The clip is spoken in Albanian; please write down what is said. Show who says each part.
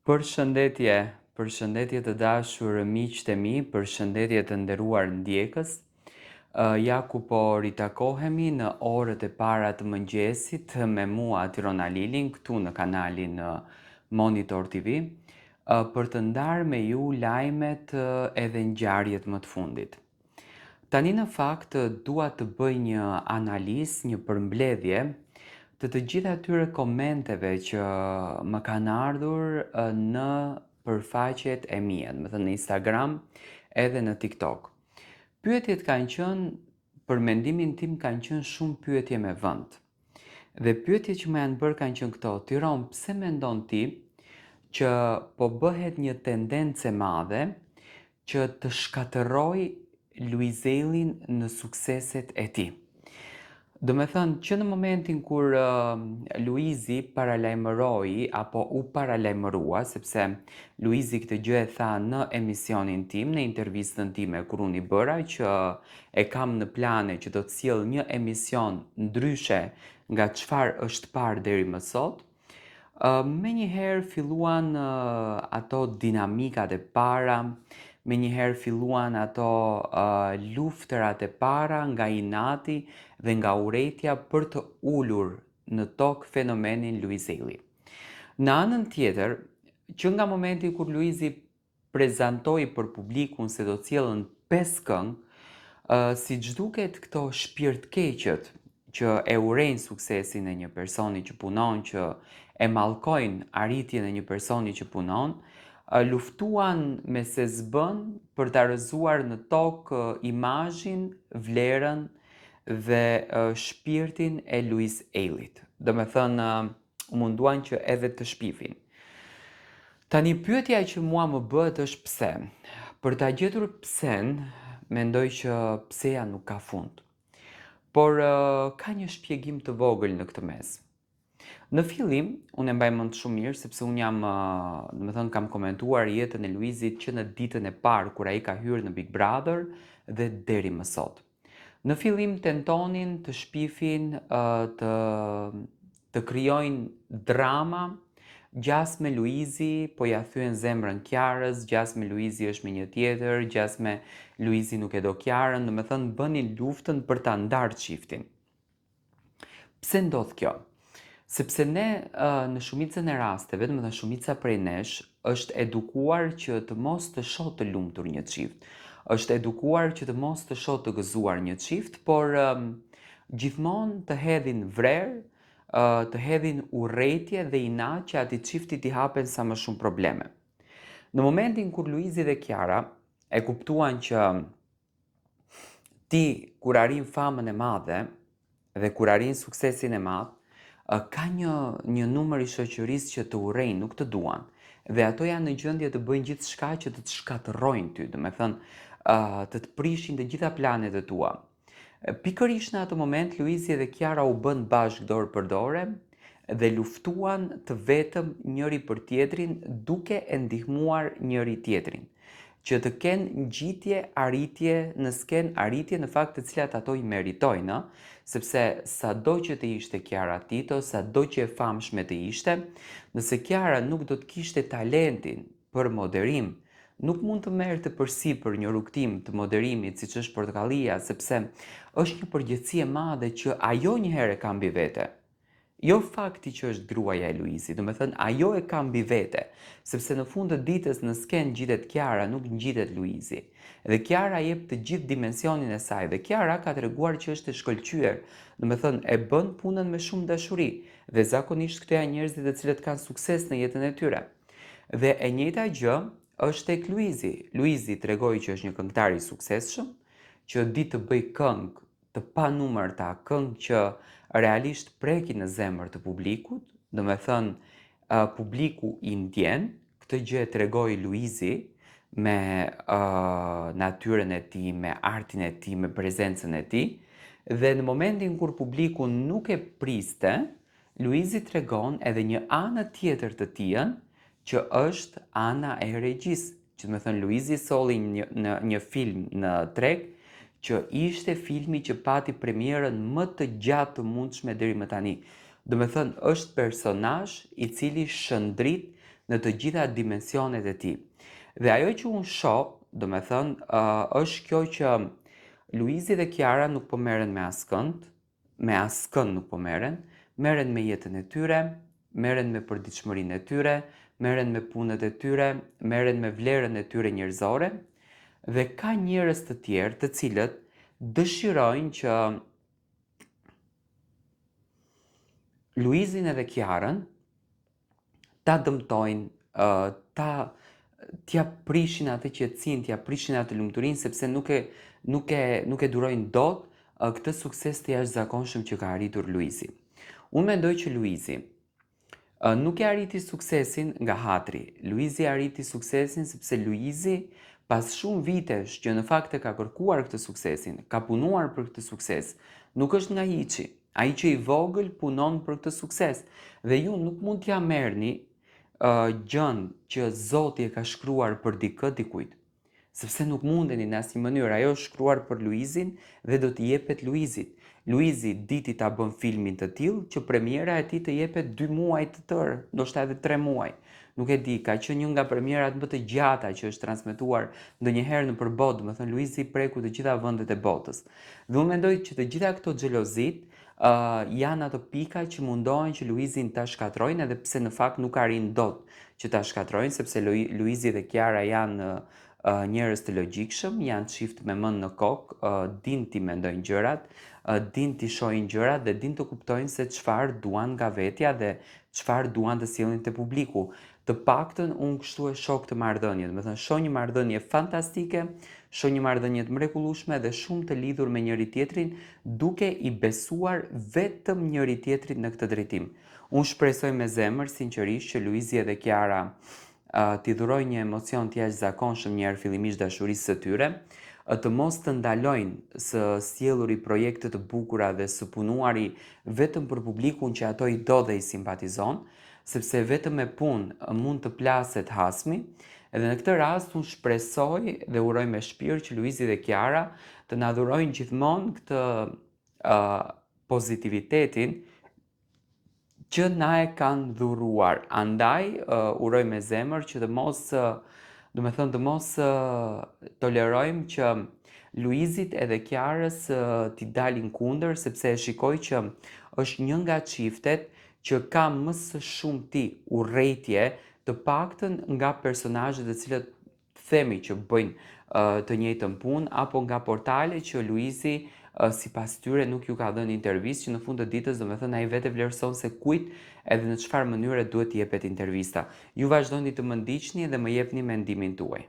Speaker 1: Përshëndetje, përshëndetje të dashur miqtë e mi, përshëndetje të nderuar ndjekës. Ja ku po ritakohemi në orët e para të mëngjesit me mua Tirona Lilin këtu në kanalin Monitor TV për të ndarë me ju lajmet edhe ngjarjet më të fundit. Tani në fakt dua të bëj një analizë, një përmbledhje të gjitha atyre komenteve që më kanë ardhur në përfaqet e mia, do të thënë në Instagram edhe në TikTok. Pyetjet kanë qenë, për mendimin tim, kanë qenë shumë pyetje me vend. Dhe pyetjet që më janë bërë kanë qenë këto: Tiron, pse mendon ti që po bëhet një tendencë e madhe që të shkatërroj Luizellin në sukseset e tij? Do me thënë që në momentin kur Luizi paralajmëroi apo u paralajmërua, sepse Luizi këtë gjë e tha në emisionin tim, në intervistën time kur unë i bëra që e kam në plane që do të sjell një emision ndryshe nga çfarë është parë deri më sot. Menjëherë filluan ato dinamikat e para, menjëherë filluan ato luftërat e para nga inati dhe nga urrejtja për të ulur në tokë fenomenin Luizelli. Në anën tjetër, që nga momenti kur Luizi prezantoi për publikun se do të sjellën 5 këngë, siç duket këto shpirtkeqët që e urrejnë suksesin e një personi që punon, që e mallkojnë arritjen e një personi që punon, luftuan me SESB-n për ta rrëzuar në tokë imazhin, vlerën dhe shpirtin e Luizellit. Do me thënë, munduan që edhe të shpifin. Tani pyetja që mua më bëhet është pse. Për ta gjetur psen, mendoj që pseja nuk ka fund. Por ka një shpjegim të vogël në këtë mes. Në fillim, unë e mbaj mend shumë mirë sepse unë jam, domethënë kam komentuar jetën e Luizit që në ditën e parë kur ai ka hyrë në Big Brother dhe deri më sot. Në fillim tentonin të shpifin, të krijojnë drama. Gjas me Luizi po ja thyen zemrën Kiarës, gjas me Luizi është me një tjetër, gjas me Luizi nuk e do Kiarën, domethënë bënin luftën për ta ndarë çiftin. Pse ndodh kjo? Sepse ne në shumicën e rasteve, domethënë shumica prej nesh është edukuar që të mos të shoh të lumtur një çift. Është edukuar që të mos të shoh të gëzuar një çift, por gjithmonë të hedhin vrerë, të hedhin urrejtje dhe inat që atij çifti t'i hapen sa më shumë probleme. Në momentin kur Luizi dhe Kiara e kuptuan që ti kur arrin famën e madhe dhe kur arrin suksesin e madh, ka një numër i shoqërisë që të urrejnë, nuk të duan. Dhe ato janë në gjendje të bëjnë gjithçka që të të shkatërrojnë ty, domethënë të të prishin të gjitha planet e tua. Pikërisht në atë moment Luizi dhe Kiara u bën bashkë dorë për dorë dhe luftuan të vetëm njëri për tjetrin duke e ndihmuar njëri tjetrin që të kenë ngjitje, arritje në skenë, arritje në fakt të cilat ato i meritojnë, sepse sado që të ishte Kiara Tito, sado që e famshme të ishte, nëse Kiara nuk do të kishte talentin për moderim, nuk mund të merrte përsipër një rrugtim të moderimit siç është Portokallia, sepse është një përgjegjësi e madhe që ajo një herë e ka mbi vete. Jo fakti që është gruaja e Luizit, domethënë ajo e ka mbi vete, sepse në fund të ditës në skenë ngjitet Kiara, nuk ngjitet Luizi. Dhe Kiara jep të gjithë dimensionin e saj dhe Kiara ka treguar që është e shkëlqyer, domethënë e bën punën me shumë dashuri dhe zakonisht këto janë njerëzit të cilët kanë sukses në jetën e tyre. Dhe e njëjta gjë është tek Luizi. Luizi tregoi që është një këngëtar i suksesshëm, që di të bëj këngë të panumërta, këngë që realisht prekin në zemër të publikut, domethënë publiku i ndjen, këtë gjë e tregoi Luizi me natyrën e tij, me artin e tij, me prezencën e tij, dhe në momentin kur publiku nuk e priste, Luizi tregon edhe një anë tjetër të tij, që është ana e regjisë, që do të thënë Luizi solli një film në treg që ishte filmi që pati premierën më të gjatë të mundshme deri më tani. Do me thënë është personazh i cili shëndrit në të gjitha dimensionet e tij. Dhe ajo që unë shoh, domethënë, është kjo që Luizi dhe Kiara nuk po merren me askënd nuk po merren me jetën e tyre, merren me përditshmërinë e tyre, merren me punët e tyre, merren me vlerën e tyre njerëzore, dhe ka njerëz të tjerë të cilët dëshirojnë që Luizin edhe Kiarën ta dëmtojnë, t'ja prishin atë qetësinë, t'ja prishin atë lumturinë, sepse nuk e durojnë dot këtë sukses të jashtëzakonshëm që ka arritur Luizi. Unë mendoj që Luizi nuk e arriti suksesin nga hatri. Luizi arriti suksesin sepse Luizi, pas shumë vitesh që në fakt e ka kërkuar këtë suksesin, ka punuar për këtë sukses, nuk është nga hiçi. Ai që i vogël punon për këtë sukses. Dhe ju nuk mund t'ja merrni gjën që Zoti e ka shkruar për dikujt, sepse nuk mundeni në asnjë mënyrë. Ajo është shkruar për Luizin dhe do t'i jepet Luizit. Luizi diti ta bën filmin të tillë që premiera e tij të jepet 2 muaj të tërë, ndoshta edhe 3 muaj. Nuk e di, ka qenë një nga premierat më të gjata që është transmetuar ndonjëherë nëpër botë, domethënë Luizi preku të gjitha vendet e botës. Dhe unë mendoj që të gjitha këto xhelozit janë ato pika që mundohen që Luizin ta shkatrojnë, edhe pse në fakt nuk arrin dot që ta shkatrojnë, sepse Luizi dhe Kiara janë njerëz të logjikshëm, janë çift me mend në kokë, din t'i mendojnë gjërat, din t'i shohin gjërat dhe din të kuptojnë se çfarë duan nga vetja dhe çfarë duan të sjellin te publiku. Të paktën unë kështu e shoh këtë marrëdhënie, domethënë shoh një marrëdhënie fantastike, shoh një marrëdhënie të mrekullueshme dhe shumë të lidhur me njëri tjetrin, duke i besuar vetëm njëri tjetrit në këtë drejtim. Unë shpresoj me zemër sinqerisht që Luizi dhe Kiara t'i dhuroj një emocion të jashtëzakonshëm njëherë fillimisht dashurisë së tyre, të mos të ndalojnë së sjelluri projekte të bukura dhe së punuari vetëm për publikun që ato i do dhe i simpatizon, sepse vetëm me punë mund të plaset hasmi. Edhe në këtë rast unë shpresoj dhe uroj me shpirt që Luizi dhe Kiara të na dhurojnë gjithmonë këtë pozitivitetin që na e kanë dhuruar. Andaj uroj me zemër që të mos tolerojmë që Luizit edhe Kiarës t'i dalin kundër, sepse e shikoj që është një nga çiftet që ka më së shumti urrëtie, të paktën nga personazhet të cilët themi që bëjnë të njëjtën punë, apo nga portale që Luizi sipas tyre nuk ju ka dhënë intervistë, që në fund të ditës domethënë ai vetë vlerëson se kujt edhe në çfarë mënyre duhet t'i jepet intervista. Ju vazhdoni të më ndiqni dhe më jepni mendimin tuaj.